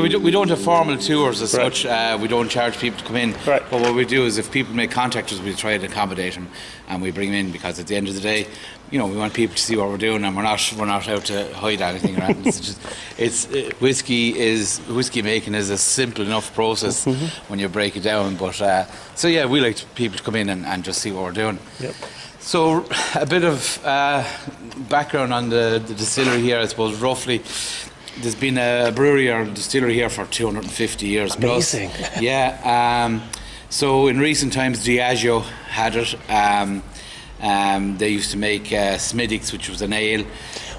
So we don't have formal tours as such. We don't charge people to come in. Right. But what we do is if people make contact with us, we try to accommodate them and we bring them in, because at the end of the day, we want people to see what we're doing, and we're not out to hide anything around. Whiskey making is a simple enough process when you break it down. But we like people to come in and just see what we're doing. Yep. So a bit of background on the distillery here, I suppose. Roughly, there's been a brewery or distillery here for 250 years plus. Amazing. Yeah. So in recent times, Diageo had it. They used to make Smithwick's, which was an ale.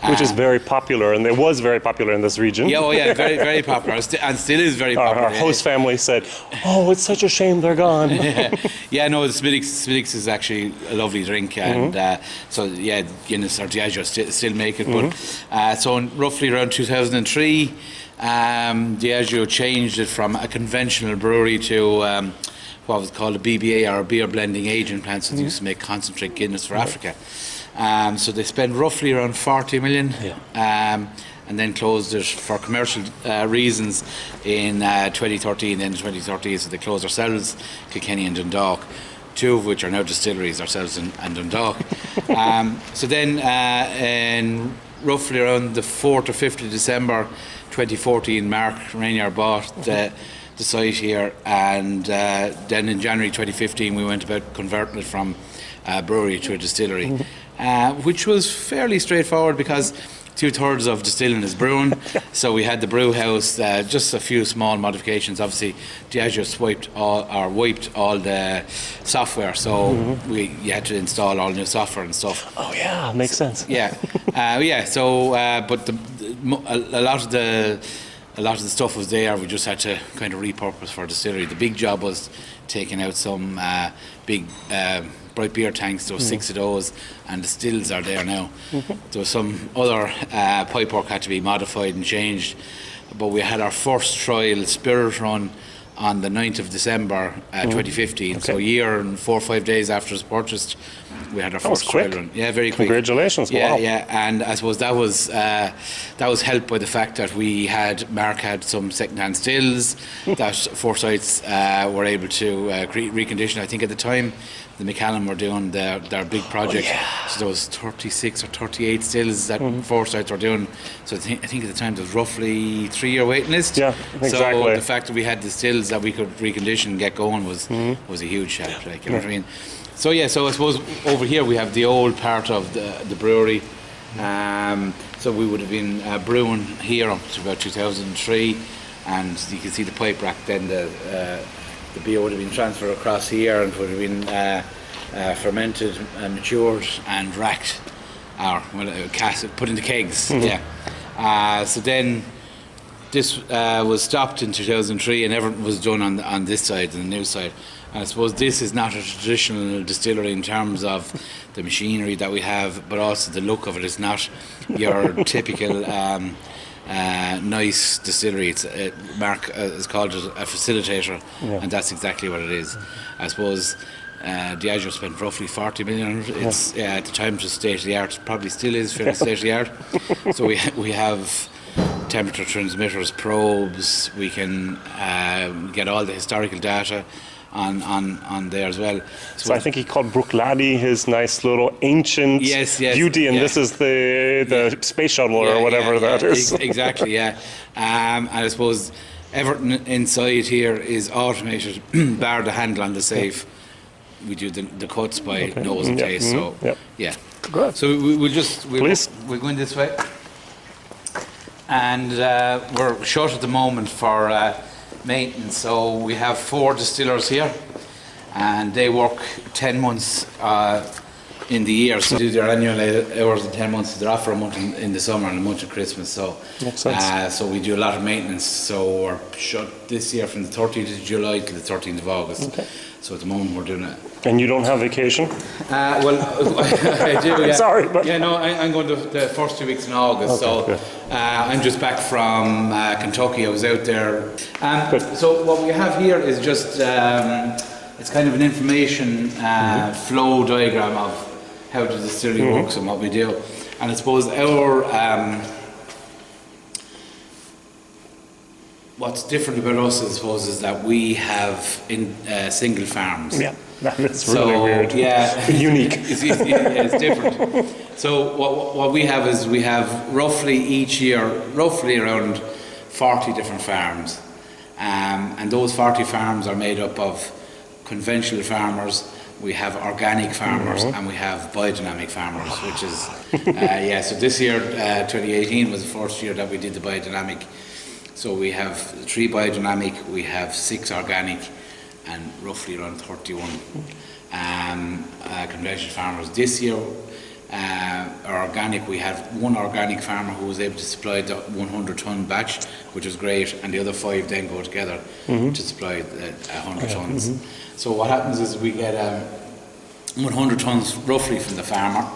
Which is very popular, and it was very popular in this region. Yeah, very, very popular, and still is very popular. Our host family said, "Oh, it's such a shame they're gone." No, the Smithwick's is actually a lovely drink, and Guinness or Diageo still make it. But so roughly around 2003, Diageo changed it from a conventional brewery to what was called a BBA, or a beer blending agent plant. So they used to make concentrate Guinness for Africa. So they spent roughly around 40 million, and then closed it for commercial reasons in 2013. Then in 2013, so they closed ourselves, Kilkenny and Dundalk, two of which are now distilleries, ourselves and Dundalk. So then in roughly around the 4th or 5th of December 2014, Mark Rainier bought the site here, and then in January 2015 we went about converting it from a brewery to a distillery, which was fairly straightforward because 2/3 of distilling is brewing. So we had the brew house, just a few small modifications. Obviously, Diageo wiped all the software, so you had to install all new software and stuff. Oh yeah, makes sense. So, but a lot of the stuff was there. We just had to kind of repurpose for a distillery. The big job was taking out some big bright beer tanks. There were 6 of those, and the stills are there now. There was some other pipework had to be modified and changed, but we had our first trial spirit run on the 9th of December 2015. So a year and 4 or 5 days after it was purchased, we had our first trial run. Yeah, very quick. Congratulations! Wow. Yeah, and I suppose that was helped by the fact that Mark had some second-hand stills that Forsyths were able to recondition. I think at the time the McCallum were doing their big project, so there was 36 or 38 stills that Forsyths were doing. So I think at the time there was roughly 3-year waiting list. Yeah, exactly. So the fact that we had the stills that we could recondition and get going was a huge help. Like, you know what I mean? So I suppose over here we have the old part of the brewery. So we would have been brewing here up to about 2003, and you can see the pipe rack. Then the beer would have been transferred across here and would have been fermented and matured and racked, or cask, put into kegs. So then this was stopped in 2003, and everything was done on this side, on the new side. And I suppose this is not a traditional distillery in terms of the machinery that we have, but also the look of it is not your typical nice distillery. Mark has called it a facilitator, and that's exactly what it is. I suppose Diageo spent roughly 40 million on it. It's at the time it was state of the art. Probably still is fairly state of the art. So we have temperature transmitters, probes. We can get all the historical data on there as well. So I think he called Bruichladdich his nice little ancient beauty, and this is the space shuttle or whatever that is. Exactly, yeah. And I suppose everything inside here is automated, bar the handle on the safe. We do the cuts by nose and taste. So Good. So we'll go in this way, and we're short at the moment for maintenance. So we have 4 distillers here, and they work 10 months in the year. So they do their annual hours in 10 months. They're off for a month in the summer and a month of Christmas. So makes sense. So we do a lot of maintenance. So we're shut this year from the 30th of July to the 13th of August. Okay. So at the moment we're doing it. And you don't have vacation? Well, I do. Yeah. Sorry, but I'm going to the first 2 weeks in August. Okay, so I'm just back from Kentucky. I was out there. So what we have here is just it's kind of an information flow diagram of how the distillery works and what we do. And I suppose what's different about us, I suppose, is that we have single farms. Yeah, that's really weird. Yeah, unique. It's different. So what we have is we have roughly each year, roughly around 40 different farms. And those 40 farms are made up of conventional farmers, we have organic farmers, and we have biodynamic farmers, which is, so this year, 2018 was the first year that we did the biodynamic. So we have 3 biodynamic, we have 6 organic, and roughly around 31 conventional farmers. This year, our organic, we have 1 organic farmer who was able to supply the 100-ton batch, which is great, and the other 5 then go together to supply 100 tons. So what happens is we get 100 tons roughly from the farmer.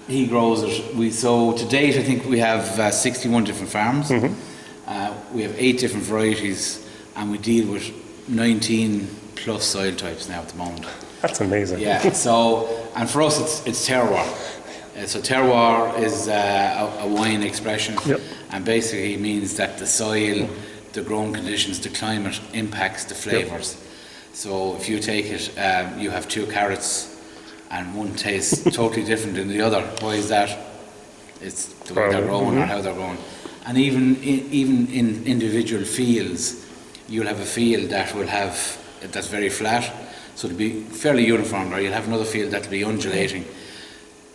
He grows it. So to date, I think we have 61 different farms. We have 8 different varieties, and we deal with 19 plus soil types now at the moment. That's amazing. Yeah. So, and for us, it's terroir. So terroir is a wine expression, and basically means that the soil, the growing conditions, the climate impacts the flavours. So if you take it, you have 2 carrots, and one tastes totally different than the other. Why is that? It's the way they're growing or how they're growing. And even in individual fields, you'll have a field that will have that's very flat, so it'll be fairly uniform. Or you'll have another field that'll be undulating,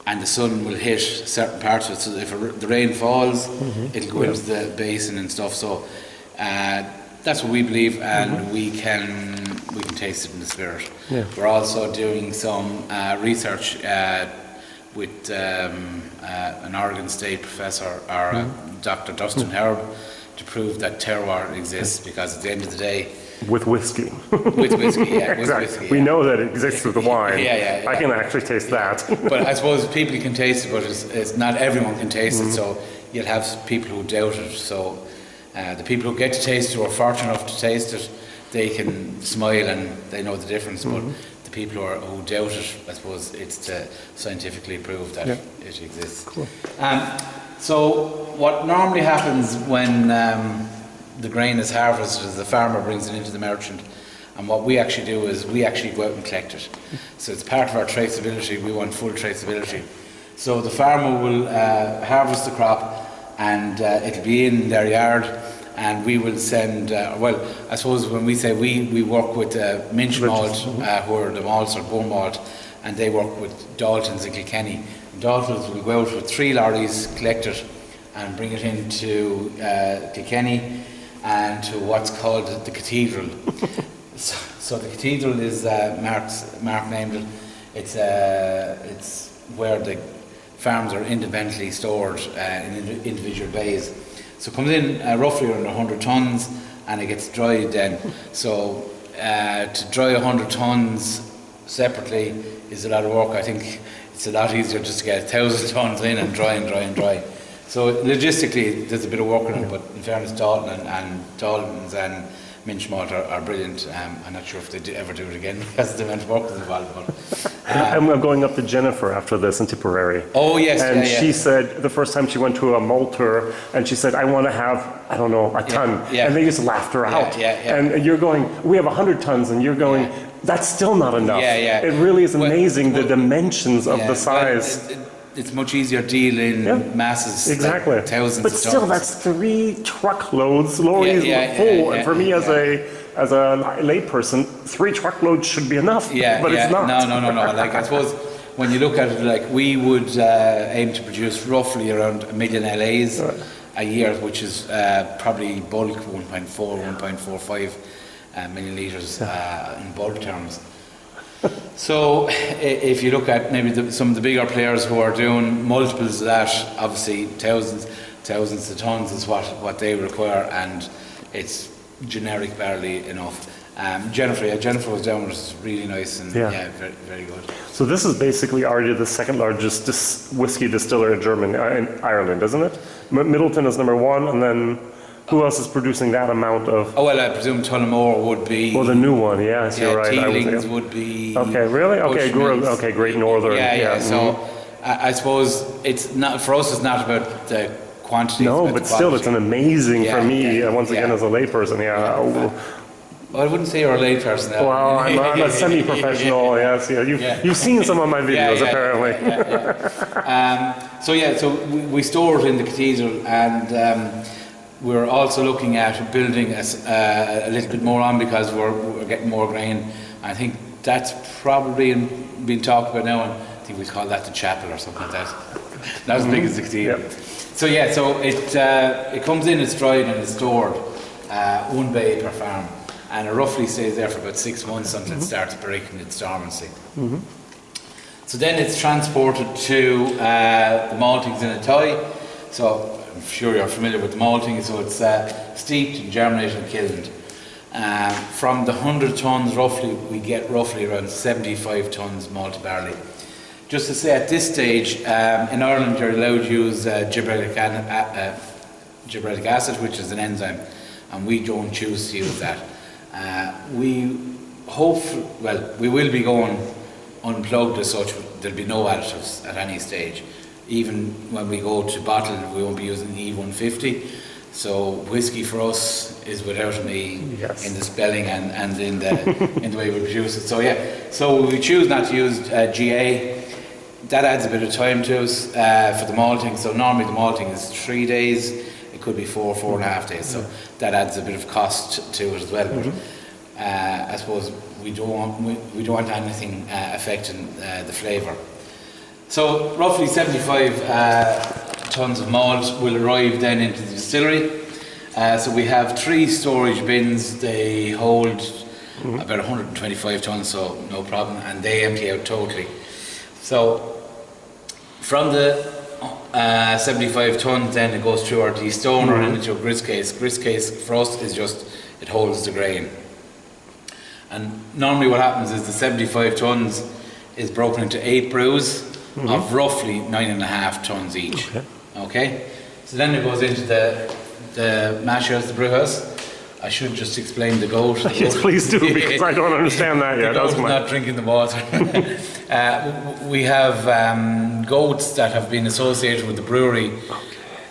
and the sun will hit certain parts of it. So if the rain falls, it'll go into the basin and stuff. So that's what we believe, and we can taste it in the spirit. We're also doing some research with an Oregon State professor, or Dr. Dustin Herb, to prove that terroir exists, because at the end of the day, with whiskey. With whiskey, yeah. Exactly. With whiskey, yeah. We know that it exists with the wine. Yeah. I can actually taste that. But I suppose people can taste it, but it's not everyone can taste it. So you'll have people who doubt it. So the people who get to taste it, or are fortunate enough to taste it, they can smile and they know the difference. But the people who doubt it, I suppose it's to scientifically prove that it exists. Cool. So what normally happens when the grain is harvested is the farmer brings it into the merchant, and what we actually do is we actually go out and collect it. So it's part of our traceability. We want full traceability. So the farmer will harvest the crop, and it'll be in their yard, and we will send, I suppose when we say we work with Minch Malt, who are the malts or bone malt, and they work with Daltons in Kilkenny. Daltons will go out with 3 lorries, collect it, and bring it into Kilkenny, and to what's called the cathedral. So the cathedral is Mark named it. It's where the farms are independently stored in individual bays. So it comes in roughly around 100 tons, and it gets dried then. So to dry 100 tons separately is a lot of work. I think it's a lot easier just to get 1,000 tons in and dry. So logistically, there's a bit of work on it, but in fairness, Daltons and Minch Malt are brilliant. I'm not sure if they ever do it again because the amount of work is involved. But, I'm going up to Jennifer after this in Tipperary. Oh, yes. And she said the first time she went to a malter, and she said, I want to have, I don't know, a ton. And they just laughed her out. And you're going, we have 100 tons, and you're going, that's still not enough. It really is amazing, the dimensions of the size. It's much easier dealing masses, exactly, like thousands but of still, tons. that's 3 truckloads. Lorries full, and for me as a layperson, 3 truckloads should be enough. But it's not. No. Like I suppose when you look at it, like we would aim to produce roughly around 1 million LAs a year, which is probably bulk 1.45 million litres in bulk terms. So if you look at maybe some of the bigger players who are doing multiples of that, obviously thousands of tons is what they require, and it's generic barely enough. Jennifer was down, which is really nice and very, very good. So this is basically already the 2nd largest whiskey distiller in Ireland, isn't it? Middleton is number 1, and then who else is producing that amount of? Oh, well, I presume Tullamore would be. Well, the new one, yes, you're right. Teelings would be. Okay, really? Okay, Great Northern. So I suppose it's not, for us, it's not about the quantity. No, but still, it's an amazing for me, once again, as a layperson. Well, I wouldn't say you're a layperson. Well, I'm a semi-professional, yes. You've seen some of my videos, apparently. So we store it in the cathedral, and we're also looking at building a little bit more on, because we're getting more grain. I think that's probably being talked about now, and I think we call that the chapel or something like that. Not as big as the cathedral. So it comes in, it's dried and it's stored, 1 bay per farm. And it roughly stays there for about 6 months until it starts breaking its dormancy. So then it's transported to the maltings in a tie. So I'm sure you're familiar with the malting. So it's steeped and germinated and kilned. From the 100 tonnes roughly, we get roughly around 75 tonnes malted barley. Just to say, at this stage, in Ireland you're allowed to use gibberellic acid, which is an enzyme, and we don't choose to use that. We will be going unplugged as such. There'll be no additives at any stage. Even when we go to bottle, we won't be using E150. So whiskey for us is without an E in the spelling and in the way we produce it. So we choose not to use GA. That adds a bit of time to us for the malting. So normally the malting is 3 days. It could be 4.5 days. So that adds a bit of cost to it as well. But I suppose we don't want anything affecting the flavour. So roughly 75 tonnes of malt will arrive then into the distillery. So we have 3 storage bins. They hold about 125 tonnes, so no problem, and they empty out totally. So from the 75 tonnes, then it goes through our destoner and into a grist case. Grist case for us is just, it holds the grain. And normally what happens is the 75 tonnes is broken into 8 brews of roughly 9.5 tonnes each. Okay? So then it goes into the mash house, the brew house. I should just explain the goat. Yes, please do, because I don't understand that yet. The goat is not drinking the water. We have goats that have been associated with the brewery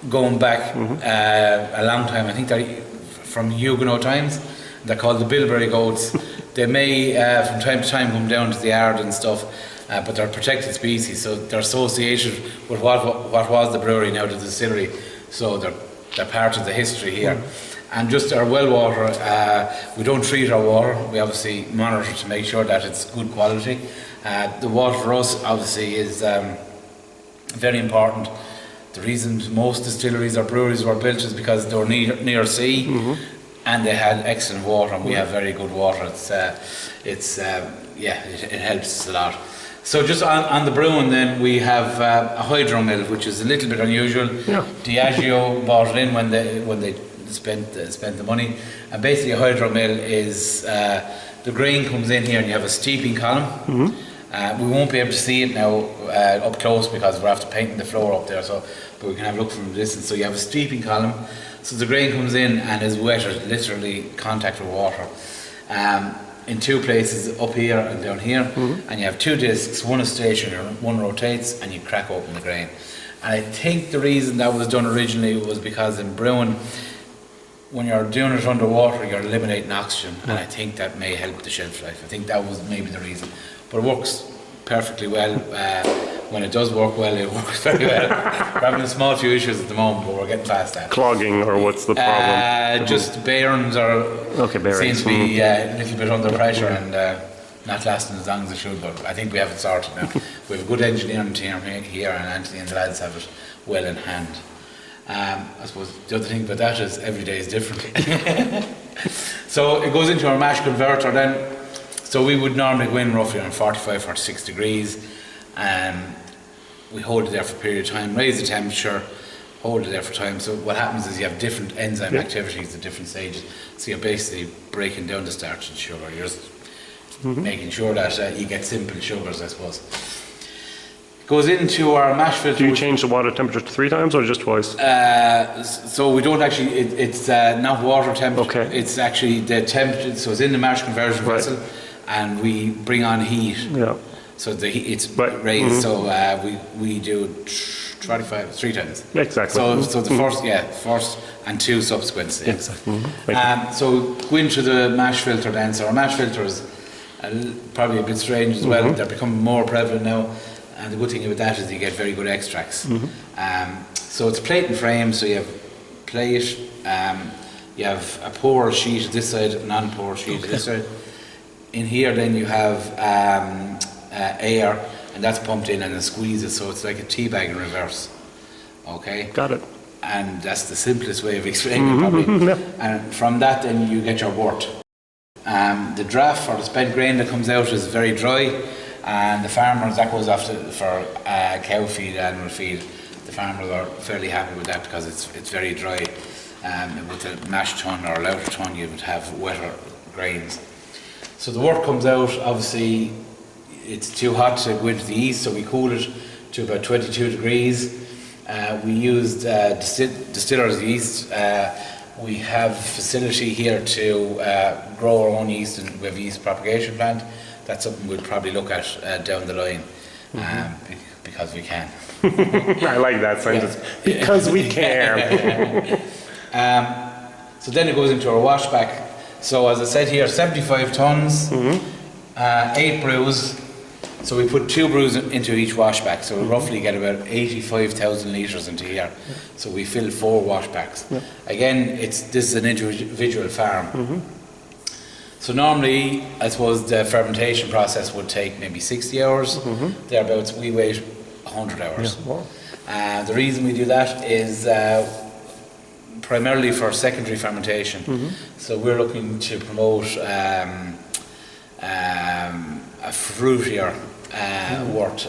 going back a long time. I think they're from Huguenot times. They're called the bilberry goats. They may, from time to time, come down to the yard and stuff, but they're protected species, so they're associated with what was the brewery, now the distillery. So they're part of the history here. And just our well water, we don't treat our water. We obviously monitor to make sure that it's good quality. The water for us obviously is very important. The reason most distilleries or breweries were built is because they were near sea, and they had excellent water, and we have very good water. It helps us a lot. So just on the brewing then, we have a hydro mill, which is a little bit unusual. Diageo bought it in when they spent the money, and basically a hydro mill is the grain comes in here and you have a steeping column. We won't be able to see it now up close because we're after painting the floor up there, but we can have a look from a distance. So you have a steeping column, so the grain comes in and is wetted, literally contact with water, in 2 places, up here and down here, and you have 2 discs, one is stationary, one rotates, and you crack open the grain. And I think the reason that was done originally was because in brewing, when you're doing it underwater, you're eliminating oxygen, and I think that may help the shelf life. I think that was maybe the reason. But it works perfectly well. When it does work well, it works very well. We're having a small few issues at the moment, but we're getting past that. Clogging, or what's the problem? Just bearings seem to be a little bit under pressure and not lasting as long as they should, but I think we have it sorted now. We have a good engineering team here, and Anthony and the lads have it well in hand. I suppose the other thing about that is every day is different. So it goes into our mash converter then. So we would normally go in roughly on 45, 46 degrees. We hold it there for a period of time, raise the temperature, hold it there for time. So what happens is you have different enzyme activities at different stages. So you're basically breaking down the starch and sugar. You're just making sure that you get simple sugars, I suppose. Goes into our mash filter. Do you change the water temperature 3 times or just twice? So we don't actually, it's not water temperature, okay. It's actually the temperature, so it's in the mash conversion vessel, and we bring on heat. So it's raised. So we do 3 times. Exactly. So the first and 2 subsequent. Yeah. Exactly. So going to the mash filter then. So our mash filter is probably a bit strange as well. They're becoming more prevalent now. And the good thing about that is you get very good extracts. So it's plate and frame. So you have plate. You have a pour sheet at this side, a non-pour sheet at this side. In here then you have air, and that's pumped in and it squeezes, so it's like a tea bag in reverse. Okay? Got it. And that's the simplest way of explaining it probably. And from that then you get your wort. The draff or the spent grain that comes out is very dry, and the farmers, that goes off for cow feed, animal feed. The farmers are fairly happy with that because it's very dry. With a mash tun or a louter tun you would have wetter grains. So the wort comes out, obviously it's too hot to go into the yeast, so we cool it to about 22 degrees. We used distiller's yeast. We have facility here to grow our own yeast, and we have a yeast propagation plant. That's something we'll probably look at down the line, because we can. I like that sentence. Because we can. So then it goes into our washback. So as I said here, 75 tons, 8 brews. So we put 2 brews into each washback. So we roughly get about 85,000 litres into here. So we fill 4 washbacks. Again, this is an individual farm. So normally, I suppose the fermentation process would take maybe 60 hours. Thereabouts, we wait 100 hours. The reason we do that is primarily for secondary fermentation. So we're looking to promote a fruitier wort.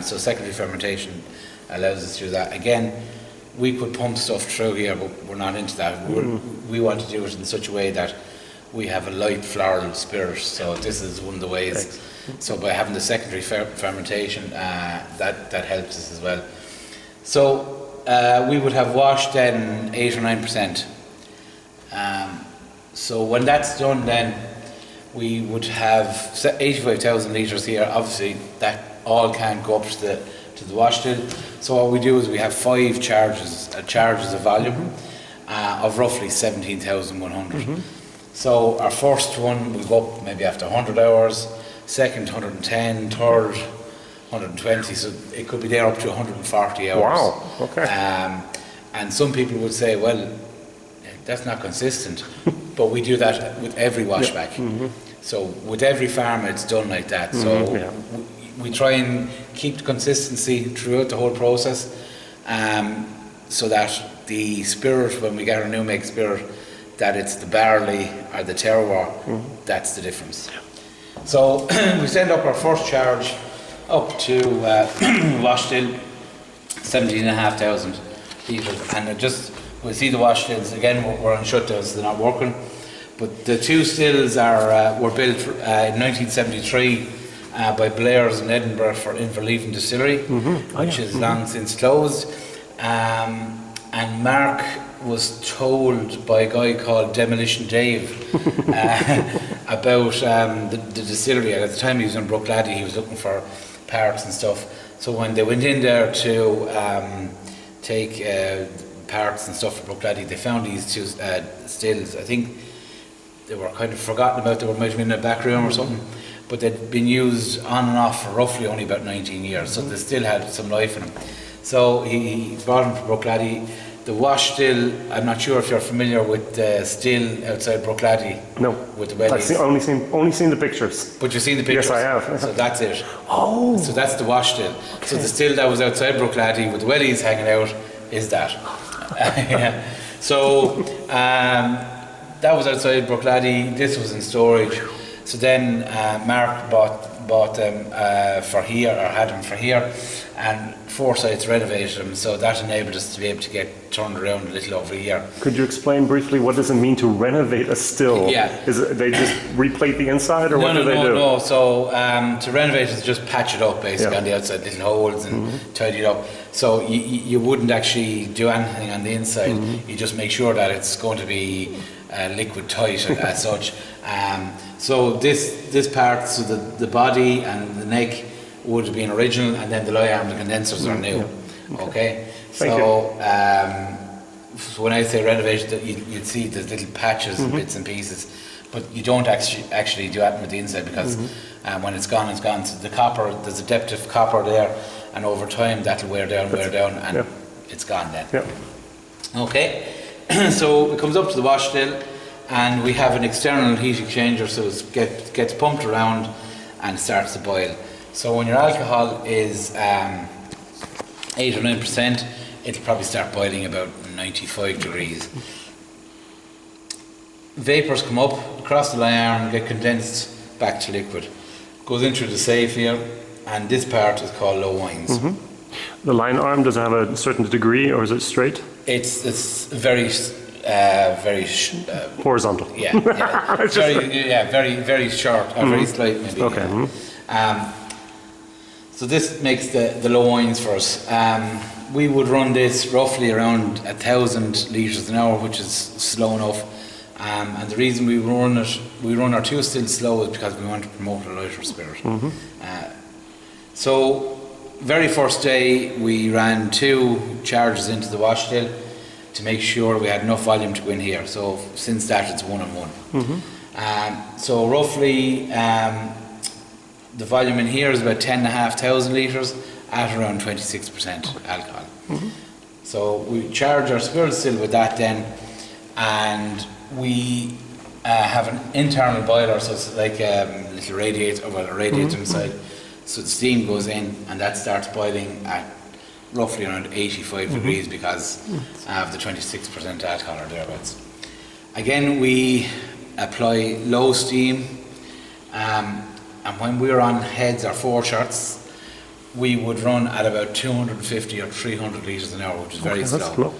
So secondary fermentation allows us to do that. Again, we could pump stuff through here, but we're not into that. We want to do it in such a way that we have a light floral spirit. So this is one of the ways. So by having the secondary fermentation, that helps us as well. So we would have washed then 8 or 9%. So when that's done, then we would have 85,000 litres here. Obviously, that all can't go up to the wash still. So what we do is we have 5 charges of volume of roughly 17,100. So our first one we go up maybe after 100 hours, second 110, third 120, so it could be there up to 140 hours. Wow, okay. And some people would say, well, that's not consistent, but we do that with every washback. So with every farm it's done like that. So we try and keep the consistency throughout the whole process, so that the spirit, when we get our new make spirit, that it's the barley or the terroir, that's the difference. So we send up our first charge up to wash still, 17,500 litres, and we'll see the wash stills again. We're on shutdown, so they're not working. But the 2 stills were built in 1973 by Blair's in Edinburgh for Inverleven Distillery, which is long since closed. And Mark was told by a guy called Demolition Dave about the distillery. At the time he was in Brookladdy, he was looking for parts and stuff. So when they went in there to take parts and stuff for Brookladdy, they found these 2 stills. I think they were kind of forgotten about. They might have been in a back room or something, but they'd been used on and off for roughly only about 19 years, so they still had some life in them. So he brought them to Brookladdy. The wash still, I'm not sure if you're familiar with the still outside Brookladdy. No. With the wellies. I've only seen the pictures. But you've seen the pictures? Yes, I have. So that's it. Oh. So that's the wash still. Okay. So the still that was outside Brookladdy with the wellies hanging out is that. So that was outside Brookladdy. This was in storage. So then Mark bought them for here, or had them for here, and Forsyth's renovated them, so that enabled us to be able to get turned around a little over a year. Could you explain briefly what does it mean to renovate a still? Yeah. Is it they just replate the inside, or what do they do? No. So to renovate is just patch it up basically on the outside, little holes, and tidy it up. So you wouldn't actually do anything on the inside. You just make sure that it's going to be liquid tight as such. So this part, so the body and the neck would have been original, and then the low arm, the condensers are new. Yeah. Okay. Thank So when I say renovation, that you'd see there's little patches and bits and pieces, but you don't actually do that with the inside, because when it's gone, it's gone. So the copper, there's a depth of copper there, and over time that'll wear down, and it's gone then. Yeah. Okay. So it comes up to the wash still, and we have an external heat exchanger, so it gets pumped around and starts to boil. So when your alcohol is 8 or 9%, it'll probably start boiling about 95 degrees. Vapours come up across the line arm, get condensed back to liquid. Goes into the safe here, and this part is called low wines. The line arm, does it have a certain degree, or is it straight? It's very horizontal. Yeah, very short, or very slight maybe. Okay. So this makes the low wines for us. We would run this roughly around 1,000 litres an hour, which is slow enough. And the reason we run our 2 still slow, is because we want to promote a lighter spirit. So very first day we ran 2 charges into the wash still to make sure we had enough volume to go in here. So since that, it's 1 on 1. So roughly the volume in here is about 10,500 litres at around 26% alcohol. So we charge our spirit still with that then, and we have an internal boiler, so it's like a little radiator, inside. So the steam goes in, and that starts boiling at roughly around 85 degrees, because of the 26% alcohol or thereabouts. Again, we apply low steam, and when we're on heads or 4 shots, we would run at about 250 or 300 litres an hour, which is very slow. That's slow.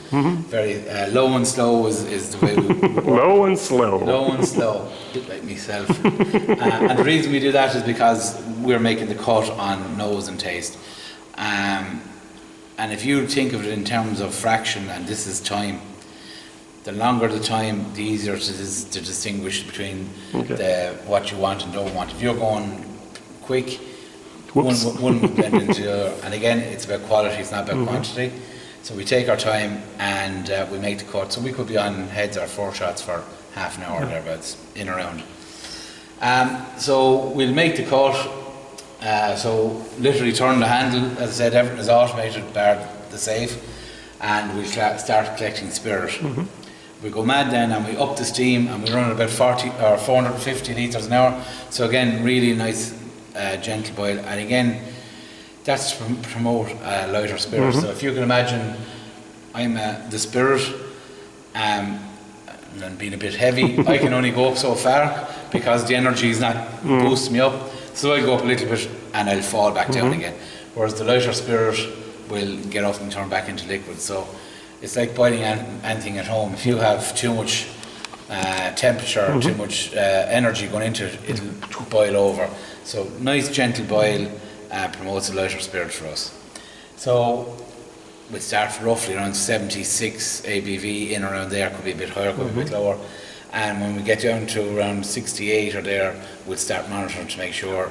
Very low and slow is the way we work. Low and slow. Low and slow, a bit like myself. And the reason we do that is because we're making the cut on nose and taste. And if you think of it in terms of fraction, and this is time, the longer the time, the easier it is to distinguish between what you want and don't want. If you're going quick, one would blend into the other. And again, it's about quality, it's not about quantity. So we take our time and we make the cut. So we could be on heads or 4 shots for half an hour, thereabouts, in around. So we'll make the cut. So literally turn the handle. As I said, everything is automated bar the safe, and we'll start collecting spirit. We go mad then, and we up the steam, and we run at about 450 litres an hour. So again, really nice gentle boil, and again, that's to promote a lighter spirit. So if you can imagine, I'm the spirit, and being a bit heavy, I can only go up so far because the energy is not boosting me up. So I go up a little bit and I'll fall back down again. Whereas the lighter spirit will get up and turn back into liquid. So it's like boiling anything at home. If you have too much temperature, too much energy going into it, it'll boil over. So nice gentle boil promotes a lighter spirit for us. So we start roughly around 76 ABV, in around there, could be a bit higher, could be a bit lower. And when we get down to around 68 or there, we'll start monitoring to make sure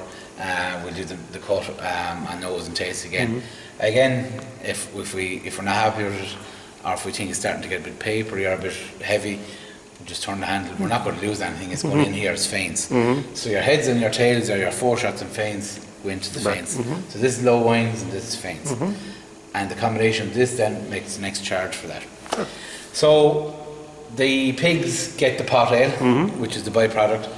we'll do the cut on nose and taste again. Again, if we're not happy with it, or if we think it's starting to get a bit papery or a bit heavy, we'll just turn the handle. We're not going to lose anything. It's going in here as feints. So your heads and your tails are your 4 shots and feints go into the feints. So this is low wines and this is feints. And the combination of this then makes the next charge for that. So the pigs get the pot ale, which is the byproduct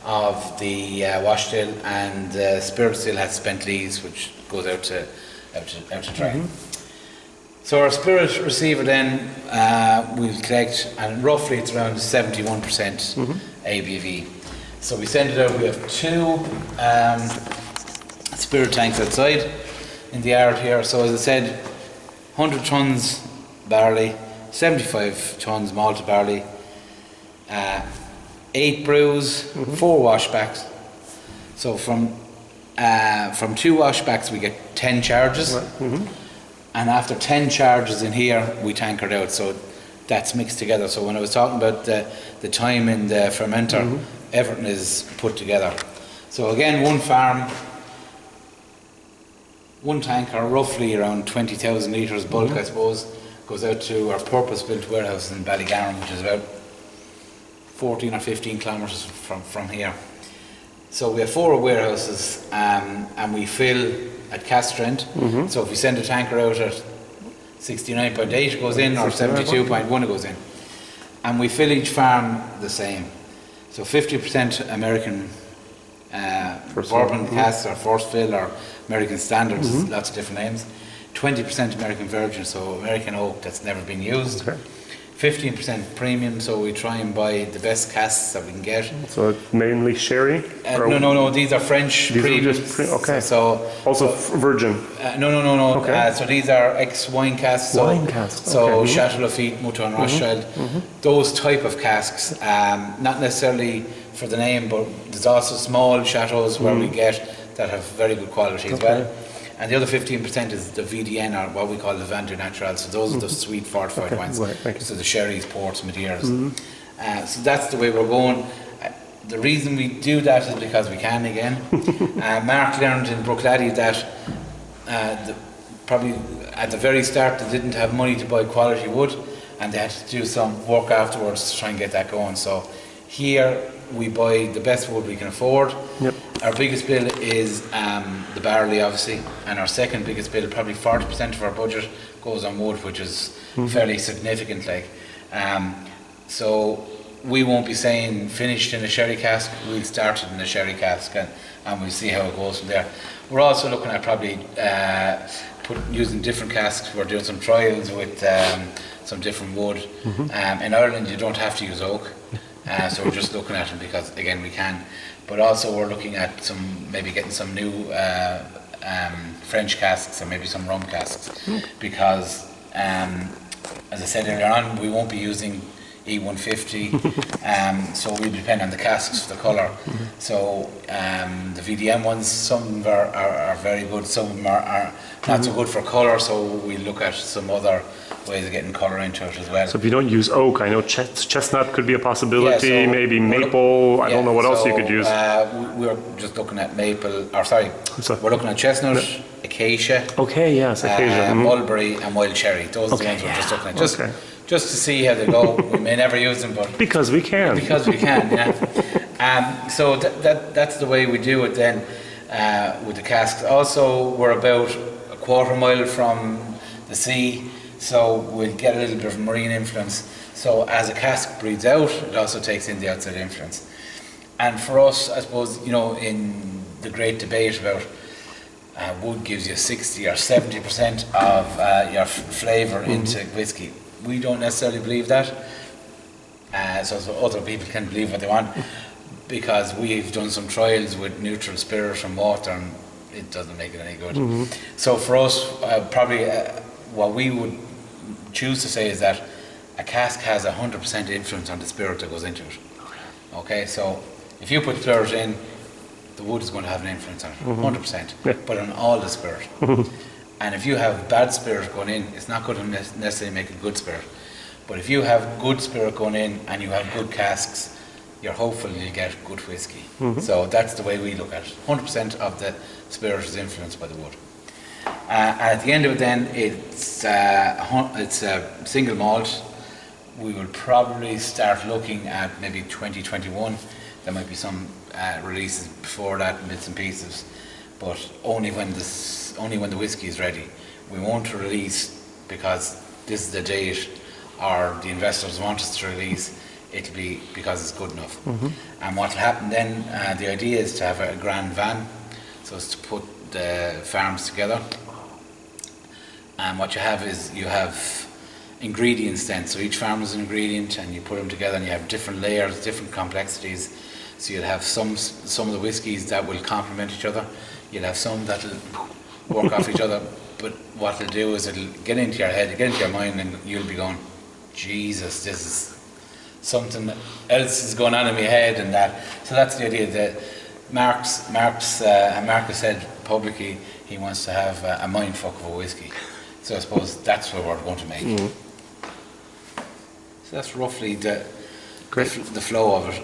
of the wash still, and the spirit still has spent lees, which goes out to dry. So our spirit receiver then we'll collect, and roughly it's around 71% ABV. So we send it out. We have 2 spirit tanks outside in the yard here. So as I said, 100 tons barley, 75 tons malted barley, 8 brews, 4 washbacks. So from 2 washbacks we get 10 charges, and after 10 charges in here we tanker it out. So that's mixed together. So when I was talking about the time in the fermenter, everything is put together. So again, one farm, one tanker, roughly around 20,000 litres bulk, I suppose, goes out to our purpose-built warehouse in Ballygarran, which is about 14 or 15 kilometres from here. So we have 4 warehouses, and we fill at Cask strength. So if we send a tanker out at 69.8 it goes in, or 72.1 it goes in. And we fill each farm the same. So 50% American bourbon casks, or first fill, or American standards, lots of different names. 20% American virgin, so American oak that's never been used. 15% premium, so we try and buy the best casks that we can get. So it's mainly sherry? No, these are French premiums. Okay. So virgin? No. Okay. So these are ex-wine casks. Wine casks. So Chateau Lafite, Mouton Rothschild, those type of casks. Not necessarily for the name, but there's also small chateaus where we get that have very good quality as well. And the other 15% is the VDN, or what we call the Vin du Natural. So those are the sweet fortified wines. So the sherries, ports, Madeiras. So that's the way we're going. The reason we do that is because we can again. Mark learned in Bruichladdich that probably at the very start they didn't have money to buy quality wood, and they had to do some work afterwards to try and get that going. So here we buy the best wood we can afford. Our biggest bill is the barley, obviously, and our second biggest bill, probably 40% of our budget, goes on wood, which is fairly significant. So we won't be saying finished in a sherry cask, we'll start it in a sherry cask, and we'll see how it goes from there. We're also looking at probably using different casks. We're doing some trials with some different wood. In Ireland you don't have to use oak, so we're just looking at them because, again, we can. But also we're looking at maybe getting some new French casks, or maybe some rum casks, because as I said earlier on, we won't be using E150, so we'll depend on the casks for the colour. So the VDM ones, some of them are very good, some of them are not so good for colour, so we look at some other ways of getting colour into it as well. So if you don't use oak, I know chestnut could be a possibility, maybe maple, I don't know what else you could use. We're just looking at maple, we're looking at chestnut, acacia, acacia, mulberry and wild cherry. Those are the ones we're just looking at. Just to see how they go. We may never use them, but because we can, yeah. So that's the way we do it then with the casks. Also, we're about a quarter mile from the sea, so we'll get a little bit of marine influence. So as a cask breathes out, it also takes in the outside influence. And for us, I suppose, in the great debate about wood gives you 60 or 70% of your flavour into whiskey. We don't necessarily believe that, so other people can believe what they want, because we've done some trials with neutral spirit and water, and it doesn't make it any good. So for us, probably what we would choose to say is that a cask has 100% influence on the spirit that goes into it. Okay, so if you put spirit in, the wood is going to have an influence on it, 100%, but on all the spirit. And if you have bad spirit going in, it's not going to necessarily make a good spirit. But if you have good spirit going in and you have good casks, you're hopeful you'll get good whiskey. So that's the way we look at it. 100% of the spirit is influenced by the wood. And at the end of it then, it's a single malt. We will probably start looking at maybe 2021. There might be some releases before that, bits and pieces, but only when the whiskey is ready. We won't release because this is the date or the investors want us to release. It'll be because it's good enough. And what will happen then, the idea is to have a grand van, so it's to put the farms together. And what you have is you have ingredients then, so each farm is an ingredient and you put them together and you have different layers, different complexities. So you'll have some of the whiskies that will complement each other. You'll have some that will work off each other, but what it'll do is it'll get into your head, get into your mind, and you'll be going, Jesus, this is something else is going on in my head, and that. So that's the idea. That Mark has said publicly he wants to have a mind fuck of a whiskey. So I suppose that's what we're going to make. So that's roughly the flow of it.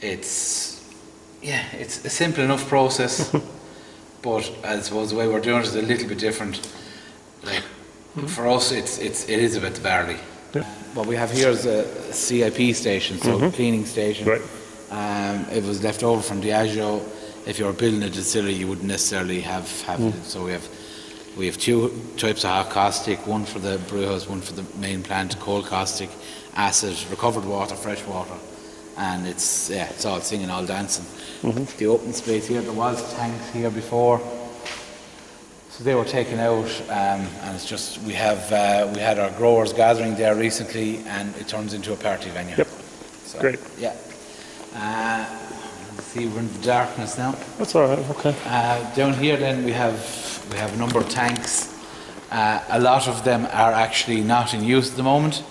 It's a simple enough process, but I suppose the way we're doing it is a little bit different. Like for us, it is about the barley. Yeah. What we have here is a CIP station, so cleaning station. Right. It was left over from Diageo. If you were building a distillery, you wouldn't necessarily have it. So we have two types of hot caustic, one for the brewhouse, one for the main plant, cold caustic, acid, recovered water, fresh water, and it's all singing, all dancing. The open space here, there was tanks here before, so they were taken out, and it's just we had our growers gathering there recently, and it turns into a party venue. Yep. So, great. Yeah. See, we're in the darkness now. That's all right. Okay. Down here, then we have a number of tanks. A lot of them are actually not in use at the moment,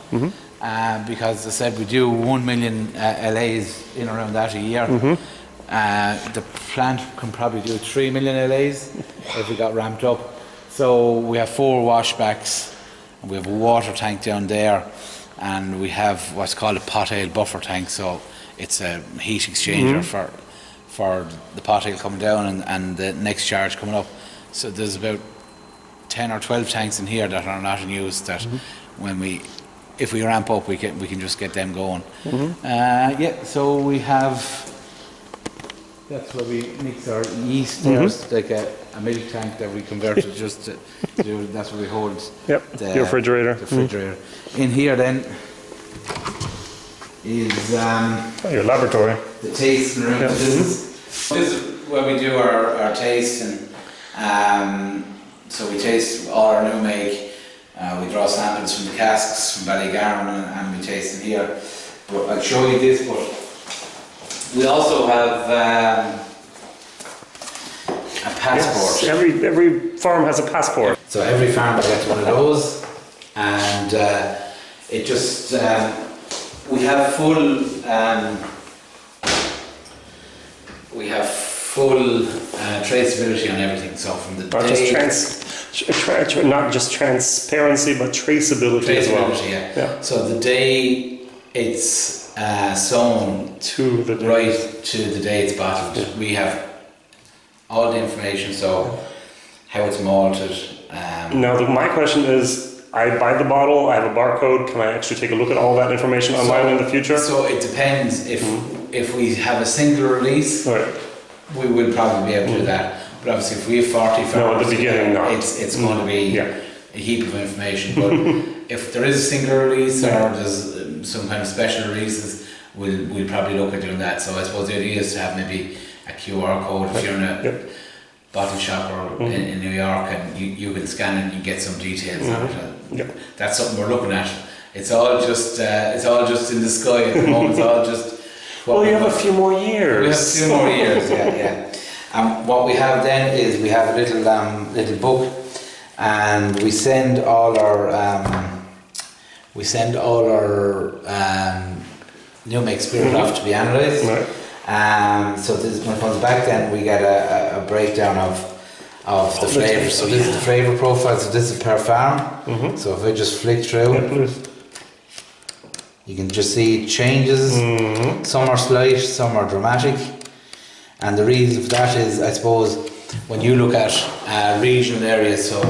because, as I said, we do 1 million LAs in around that a year. The plant can probably do 3 million LAs if we got ramped up. So we have 4 washbacks, and we have a water tank down there, and we have what's called a pot ale buffer tank. So it's a heat exchanger for the pot ale coming down and the next charge coming up. So there's about 10 or 12 tanks in here that are not in use, that if we ramp up, we can just get them going. So we have, that's where we mix our yeast. There's like a milk tank that we converted just to do, that's where we hold the refrigerator. In here then is your laboratory. The tasting room. This is where we do our tasting. So we taste all our new make. We draw samples from the casks from Ballygarran and we taste them here. But I'll show you this. But we also have a passport. Yes, every farm has a passport. So every farmer gets one of those, and it just we have full traceability on everything. So from the not just transparency, but traceability as well. Yeah. So the day it's sown to the day. Right to the day it's bottled, we have all the information. So how it's malted. Now, my question is, I buy the bottle, I have a barcode, can I actually take a look at all that information online in the future? So it depends. If we have a single release, we will probably be able to do that. But obviously if we have 40 farmers, no, at the beginning, it's going to be a heap of information. But if there is a single release or there's some kind of special releases, we'll probably look at doing that. So I suppose the idea is to have maybe a QR code if you're in a bottle shop or in New York, and you can scan it and you get some details on it. That's something we're looking at. It's all just in the sky at the moment. It's all just. Well, you have a few more years. We have a few more years, yeah. What we have then is we have a little book, and we send all our new make spirit off to be analysed. So this, when it comes back, then we get a breakdown of the flavours. So this is the flavour profile. So this is per farm. So if I just flick through, you can just see changes. Some are slight, some are dramatic, and the reason for that is, I suppose, when you look at regional areas, so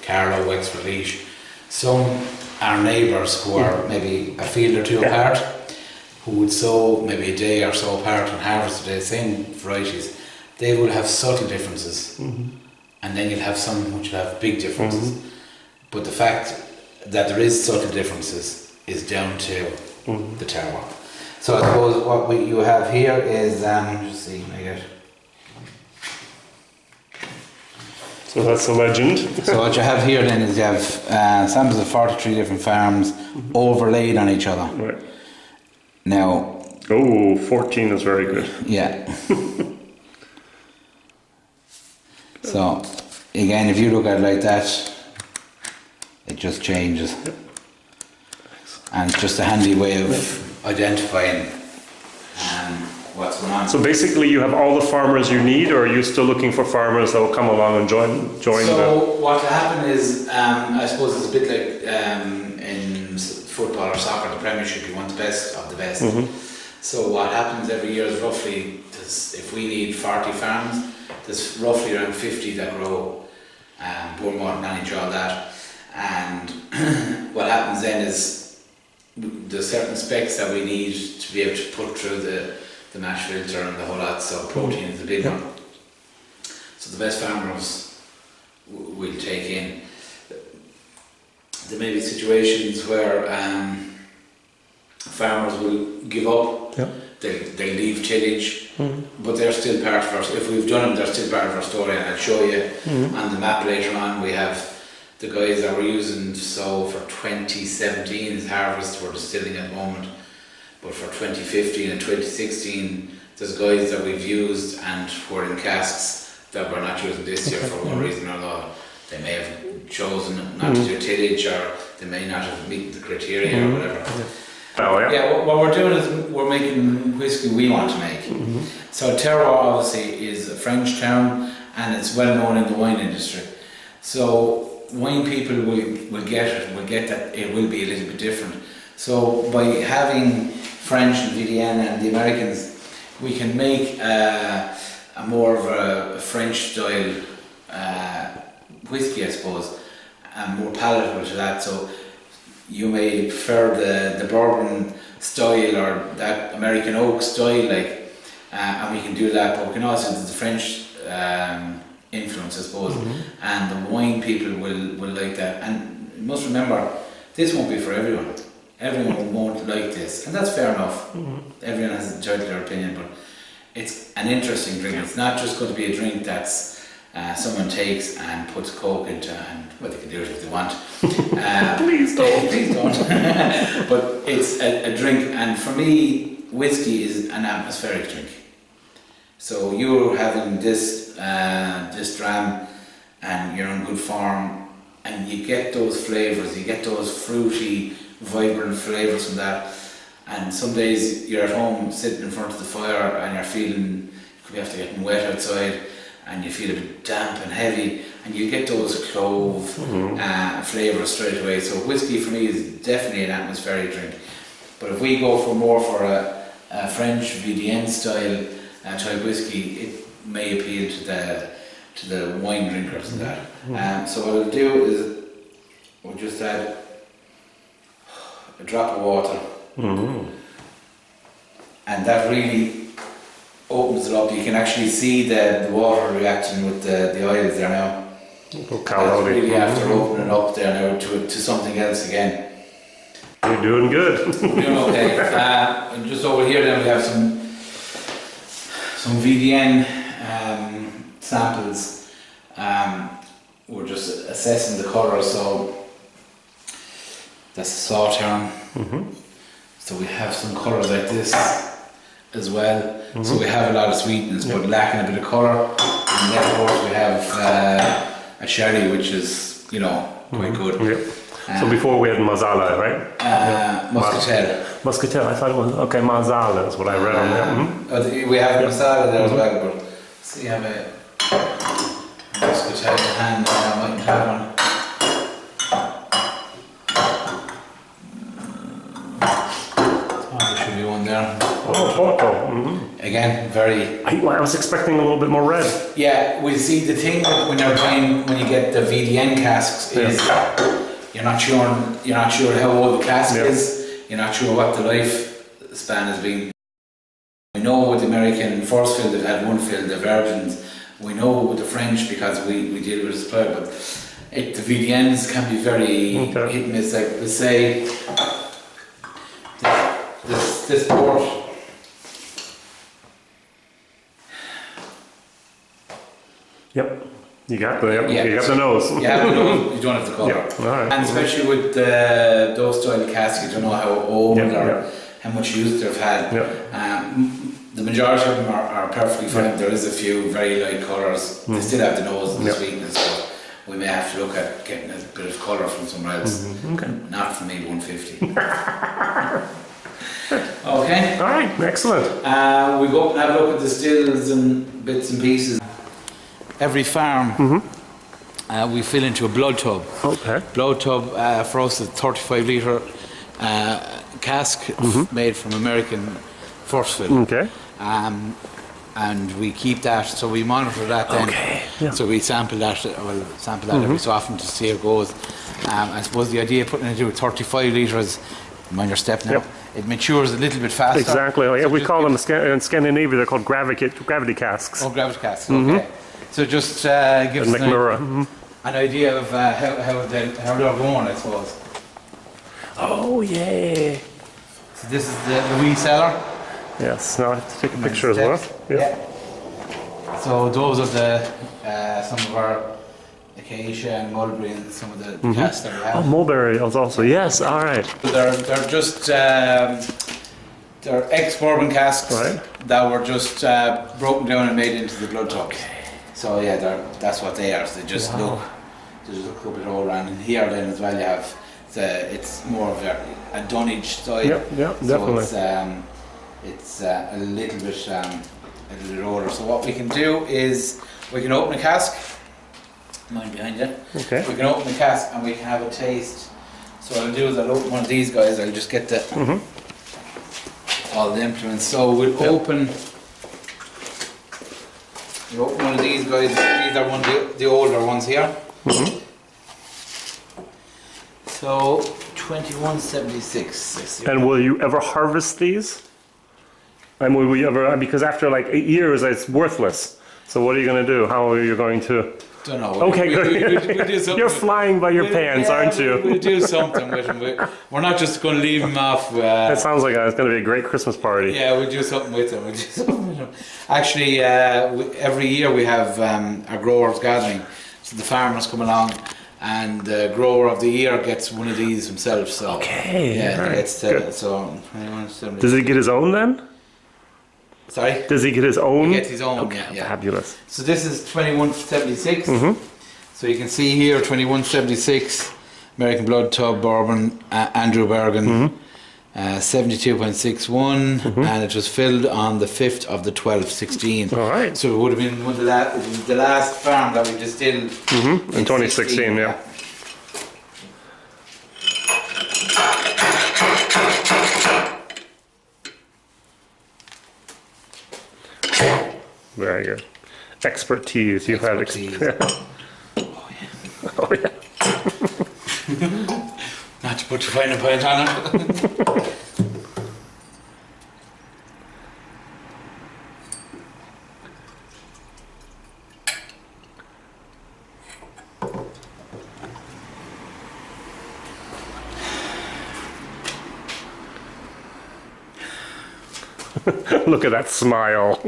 Carlow, Wexford, Laois, some are neighbours who are maybe a field or two apart, who would sow maybe a day or so apart and harvest the same varieties. They will have subtle differences, and then you'll have some which will have big differences. But the fact that there is subtle differences is down to the terroir. So I suppose what you have here is, just see, I get. So that's a legend. So what you have here then is you have samples of 43 different farms overlaid on each other. Right. Now. 14 is very good. Yeah. So again, if you look at it like that, it just changes. And it's just a handy way of identifying what's going on. So basically you have all the farmers you need, or are you still looking for farmers that will come along and join So what will happen is, I suppose it's a bit like in football or soccer, the Premiership, you want the best of the best. So what happens every year is roughly, if we need 40 farms, there's roughly around 50 that grow Bournemouth, manage all that. And what happens then is there's certain specs that we need to be able to put through the mash filter and the whole lot, so protein is a big one. So the best farmers will take in. There may be situations where farmers will give up, they'll leave tillage, but they're still part of our, if we've done them, they're still part of our story, and I'll show you on the map later on. We have the guys that we're using, so for 2017's harvest we're distilling at the moment, but for 2015 and 2016 there's guys that we've used and we're in casks that we're not using this year for one reason or another. They may have chosen not to do tillage, or they may not have met the criteria or whatever. What we're doing is we're making whiskey we want to make. So Terroir obviously is a French term and it's well known in the wine industry. So wine people will get that it will be a little bit different. So by having French and VDN and the Americans, we can make a more of a French style whiskey, I suppose, and more palatable to that. So you may prefer the bourbon style or that American oak style, and we can do that, but we can also do the French influence, I suppose, and the wine people will like that. And you must remember, this won't be for everyone. Everyone won't like this, and that's fair enough. Everyone has enjoyed their opinion, but it's an interesting drink. It's not just going to be a drink that's someone takes and puts Coke into, and well, they can do it if they want. Please don't. Please don't. But it's a drink, and for me, whiskey is an atmospheric drink. So you're having this dram, and you're in good form, and you get those flavours, you get those fruity, vibrant flavours from that. And some days you're at home sitting in front of the fire and you're feeling, you could be after getting wet outside, and you feel a bit damp and heavy, and you get those clove flavours straight away. So whiskey for me is definitely an atmospheric drink. But if we go for more for a French VDN style type whiskey, it may appeal to the wine drinkers and that. So what I'll do is we'll just add a drop of water, and that really opens it up. You can actually see the water reacting with the oils there now. That's really after opening up there now to something else again. You're doing good. We're doing okay. And just over here then we have some VDN samples. We're just assessing the colour, so that's the Sauterne. So we have some colours like this as well. So we have a lot of sweetness, but lacking a bit of colour. And then of course we have a sherry, which is, quite good. So before we had Marsala, right? Muscatel. Muscatel, I thought it was, okay, Marsala is what I read on there. We have Marsala there as well, but see, I have a Muscatel in hand, I might have one. There should be one there. Oh, Porto. Again, very. I was expecting a little bit more red. Yeah, we see the thing that when you're buying, when you get the VDN casks, is you're not sure how old the cask is. You're not sure what the lifespan has been. We know with the American first fill they've had one fill, the virgins. We know with the French because we deal with a supplier, but the VDNs can be very hit and miss. Like we say, this port. Yep. You got the nose. You have the nose, you don't have the colour. All right. And especially with those style casks, you don't know how old or how much use they've had. The majority of them are perfectly fine. There is a few very light colours. They still have the nose and the sweetness, but we may have to look at getting a bit of colour from somewhere else. Not from me, 150. Okay. All right, excellent. We go up and have a look at the stills and bits and pieces. Every farm we fill into a blood tub. Blood tub for us is a 35 litre cask made from American first fill. and we keep that. So we monitor that then. Okay. Yeah. So we sample that. We'll sample that every so often to see how it goes. I suppose the idea of putting it into 35 litres. Mind your step now. Yep. It matures a little bit faster. Exactly. So we call them in Scandinavia. They're called gravity casks. Oh, gravity casks. Okay. So just gives us an idea of how they're going, I suppose. Oh yeah. So this is the wee cellar. Yes. Now I have to take a picture as well. Yeah. So those are the some of our acacia and mulberry and some of the casks that we have. Oh, mulberry also. Yes. All right. They're just they're ex-bourbon casks that were just broken down and made into the blood tubs. So yeah, that's what they are. So they just look a bit all around. And here then as well you have it's more of a dunnage style. Yeah, definitely. So it's a little bit older. So what we can do is we can open a cask. Mine behind you. Okay. We can open the cask and we can have a taste. So what I'll do is I'll open one of these guys. I'll just get all the implements. So we'll open one of these guys. These are one of the older ones here. So 2176. And will you ever harvest these? And will we ever? Because after like 8 years, it's worthless. So what are you going to do? How are you going to? Don't know. Okay, good. We'll do something. You're flying by your pants, aren't you? We'll do something with them. We're not just going to leave them off. That sounds like it's going to be a great Christmas party. Yeah, we'll do something with them. Actually, every year we have our growers gathering. So the farmers come along, and the grower of the year gets one of these himself. So okay, yeah, right. It's so. Does he get his own then? Sorry? Does he get his own? He gets his own, okay, yeah. Fabulous. So this is 2176. So you can see here 2176 American Blood Tub Bourbon, Andrew Bergen, 72.61, and it was filled on the 5th of the 12th, 16. All right. So it would have been one of the last farm that we distilled in 2016, yeah. Very good. Expertise. You've had expertise. Oh yeah. Oh yeah. Not to put your finer point on it. Look at that smile.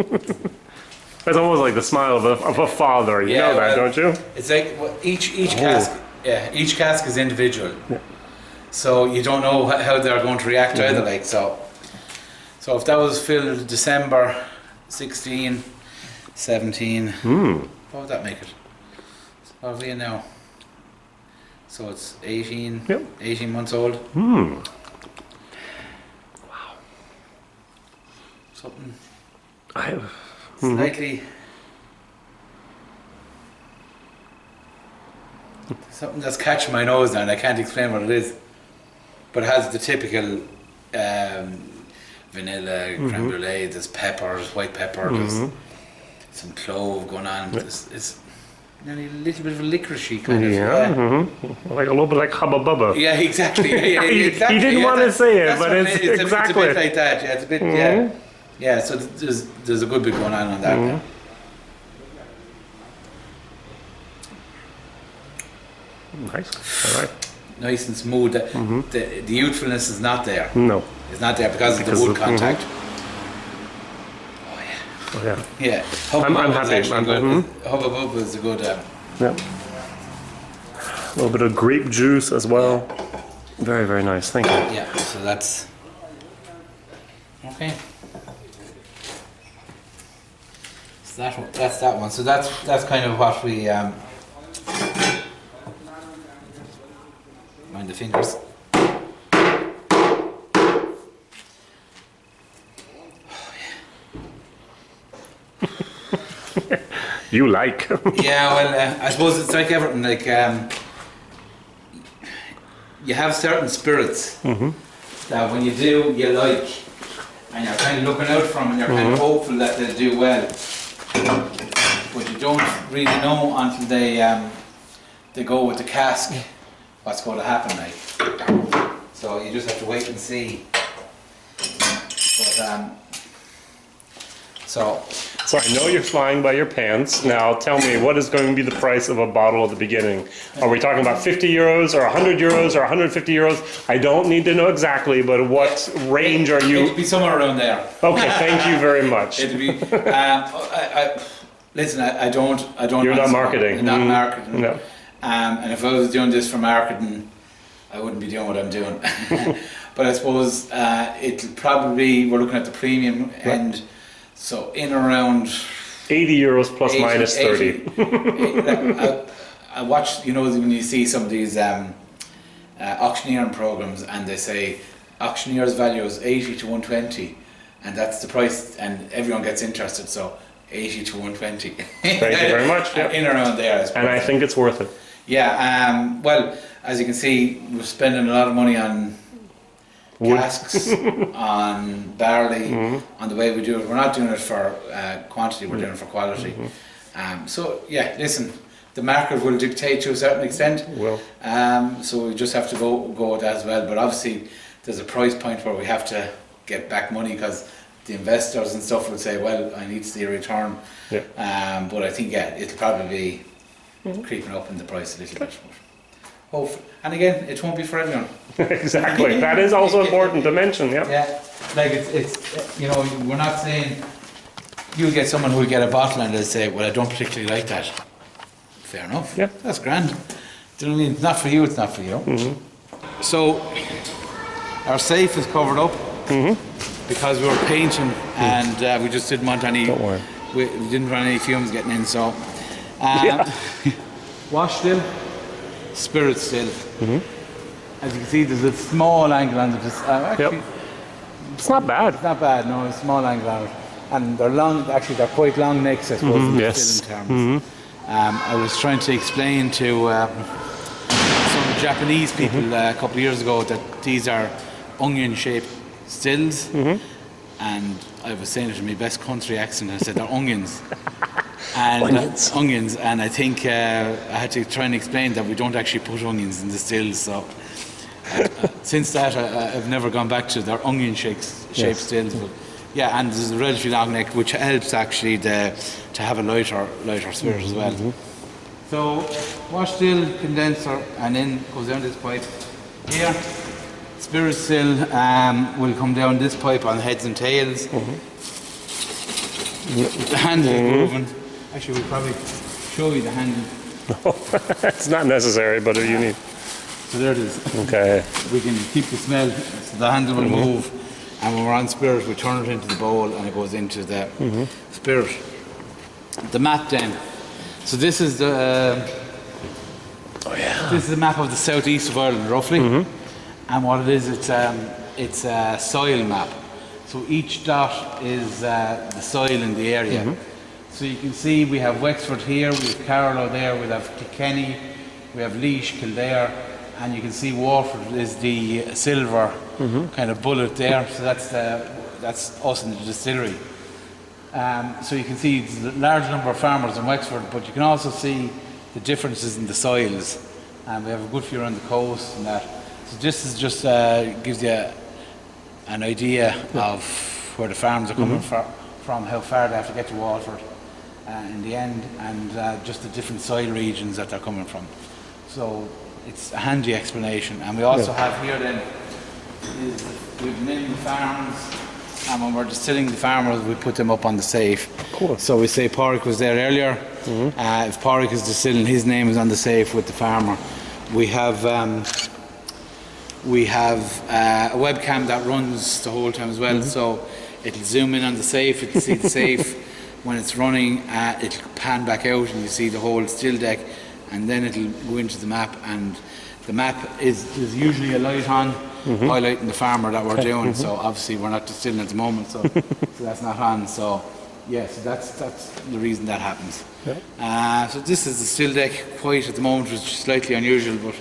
It's almost like the smile of a father. You know that, don't you? It's like each cask. Yeah, each cask is individual. Yeah. So you don't know how they're going to react either. Like so if that was filled December 16, 17, what would that make it? What are we in now? So it's 18, 18 months old. Wow. Something. Slightly. Something that's catching my nose now, and I can't explain what it is. But it has the typical vanilla, creme brulee. There's peppers, white pepper. There's some clove going on. It's nearly a little bit of a licoricey kind of. Yeah. Like a little bit like Hubba Bubba. Yeah, exactly. Exactly. He didn't want to say it, but it's exactly. It's a bit like that. Yeah, it's a bit. Yeah, so there's a good bit going on that. Yeah. Nice. All right. Nice and smooth. The youthfulness is not there. No. It's not there because of the wood contact. Oh yeah. Yeah. I'm happy. Hubba Bubba is a good. Yeah. A little bit of grape juice as well. Yeah. Very, very nice. Thank you. Yeah. So that's okay. That's that one. So that's kind of what we mind the fingers. You like? Yeah, well, I suppose it's like everything. Like you have certain spirits that when you do, you like. and you're kind of looking out for them, and you're kind of hopeful that they'll do well. But you don't really know until they go with the cask what's going to happen, like. So you just have to wait and see. But So I know you're flying by your pants. Now tell me, what is going to be the price of a bottle at the beginning? Are we talking about 50 euros or 100 euros or 150 euros? I don't need to know exactly, but what range are you? It'll be somewhere around there. Okay, thank you very much. It'll be. Listen, I don't. You're not marketing. I'm not marketing. No. And if I was doing this for marketing, I wouldn't be doing what I'm doing. But I suppose it'll probably, we're looking at the premium end. So in around 80 euros plus 80, minus 30. I watch, when you see some of these auctioneering programs, and they say auctioneer's value is 80 to 120, and that's the price, and everyone gets interested. So 80 to 120. Thank you very much. Yep. In around there. And I think it's worth it. Yeah. Well, as you can see, we're spending a lot of money on casks, on barley, on the way we do it. We're not doing it for quantity, we're doing it for quality. So yeah, listen, the market will dictate to a certain extent. Well, so we just have to go with that as well. But obviously, there's a price point where we have to get back money, because the investors and stuff will say, well, I need to see a return. yeah. But I think it'll probably be creeping up in the price a little bit. And again, it won't be for everyone. Exactly. That is also important to mention. Yeah. Yeah. Like it's we're not saying you'll get someone who'll get a bottle and they'll say, well, I don't particularly like that. Fair enough. Yeah. That's grand. Do you know what I mean? It's not for you. It's not for you. So our safe is covered up because we were painting and we just didn't want any. Don't worry. We didn't want any fumes getting in. So wash still. Spirit still. As you can see, there's a small angle on it. Actually, it's not bad. It's not bad, no, it's a small angle on it. And they're long, actually they're quite long necks, I suppose, in terms. I was trying to explain to some Japanese people a couple of years ago that these are onion-shaped stills. And I was saying it in my best country accent, I said they're onions. And onions, and I think I had to try and explain that we don't actually put onions in the stills. So since that, I've never gone back to their onion-shaped stills. But yeah, and there's a relatively long neck, which helps actually to have a lighter spirit as well. So wash still, condenser, and then goes down this pipe here. Spirit still will come down this pipe on heads and tails. The handle is moving. Actually, we'll probably show you the handle. It's not necessary, but if you need. So there it is. Okay. We can keep the smell, so the handle will move. And when we're on spirit, we turn it into the bowl and it goes into the spirit. The map then. So this is the this is the map of the southeast of Ireland, roughly. And what it is, it's a soil map. So each dot is the soil in the area. So you can see we have Wexford here, we have Carlow there, we have Kilkenny, we have Laois, Kildare, and you can see Waterford is the silver kind of bullet there. So that's us in the distillery. So you can see there's a large number of farmers in Wexford, but you can also see the differences in the soils. And we have a good few around the coast and that. So this is just gives you an idea of where the farms are coming from, how far they have to get to Waterford in the end, and just the different soil regions that they're coming from. So it's a handy explanation. And we also have here then, we've named the farms, and when we're distilling the farmers, we put them up on the safe. Cool. So we say Pádraig was there earlier. If Pádraig is distilling, his name is on the safe with the farmer. We have a webcam that runs the whole time as well, so it'll zoom in on the safe, it'll see the safe. When it's running, it'll pan back out and you see the whole still deck, and then it'll go into the map, and the map is usually a light on, highlighting the farmer that we're doing. So obviously we're not distilling at the moment, so that's not on. So yeah, so that's the reason that happens. So this is the still deck, quiet at the moment, which is slightly unusual, but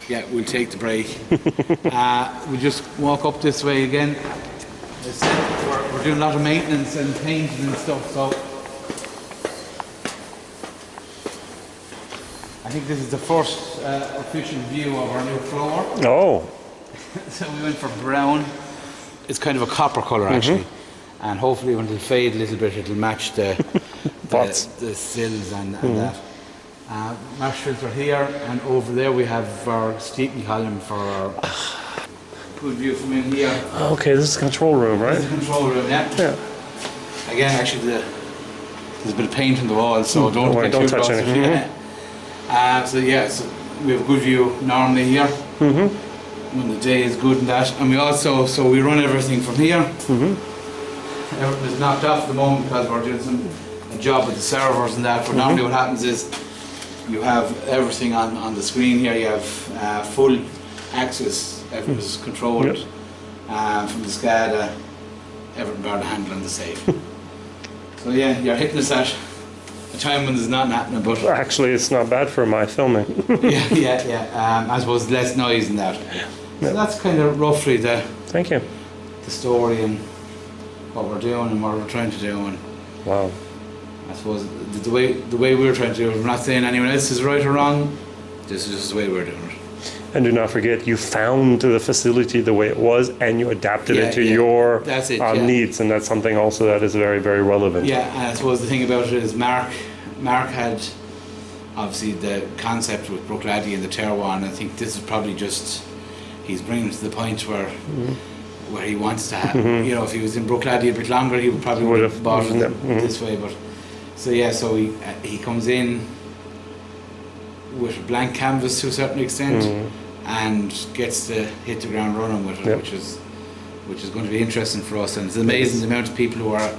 yeah, we'll take the break. We'll just walk up this way again. We're we're doing a lot of maintenance and painting and stuff, so I think this is the first official view of our new floor. Oh. So we went for brown. It's kind of a copper colour actually, and hopefully when it'll fade a little bit, it'll match the the sills and that. Mash filter here, and over there we have our steeping column for our good view from in here. Okay, this is the control room, right? This is the control room, yeah. Again, actually, there's a bit of paint on the wall, so don't touch anything. So we have a good view normally here when the day is good and that, and we also we run everything from here. Everything is knocked off at the moment because we're doing a job with the servers and that. But normally what happens is you have everything on the screen here. You have full access. Everything is controlled from the SCADA. Everything bar the handle on the safe. So yeah, you're hitting us at a time when there's nothing happening, but actually it's not bad for my filming. I suppose less noise and that. So that's kind of roughly the story and what we're doing and what we're trying to do. And wow. I suppose the way we're trying to do it, we're not saying anyone else is right or wrong. This is just the way we're doing it. And do not forget, you found the facility the way it was, and you adapted it to your needs, and that's something also that is very, very relevant. Yeah, and I suppose the thing about it is Mark had obviously the concept with Bruichladdich and the Terroir, and I think this is probably just he's bringing it to the point where he wants to have. You know, if he was in Bruichladdich a bit longer, he would have bought it this way. But so he comes in with a blank canvas to a certain extent, and gets to hit the ground running with it, which is going to be interesting for us. And it's amazing the amount of people who are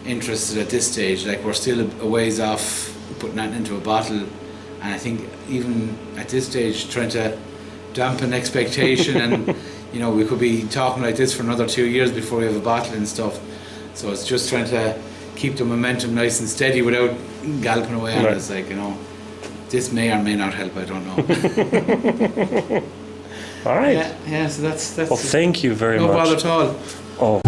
interested at this stage. Like, we're still a ways off putting that into a bottle, and I think even at this stage trying to dampen expectation and you know, we could be talking like this for another 2 years before we have a bottle and stuff. So it's just trying to keep the momentum nice and steady without galloping away on us, like, you know. This may or may not help, I don't know. All right. Yeah, so that's well, thank you very much. No bother at all. Oh.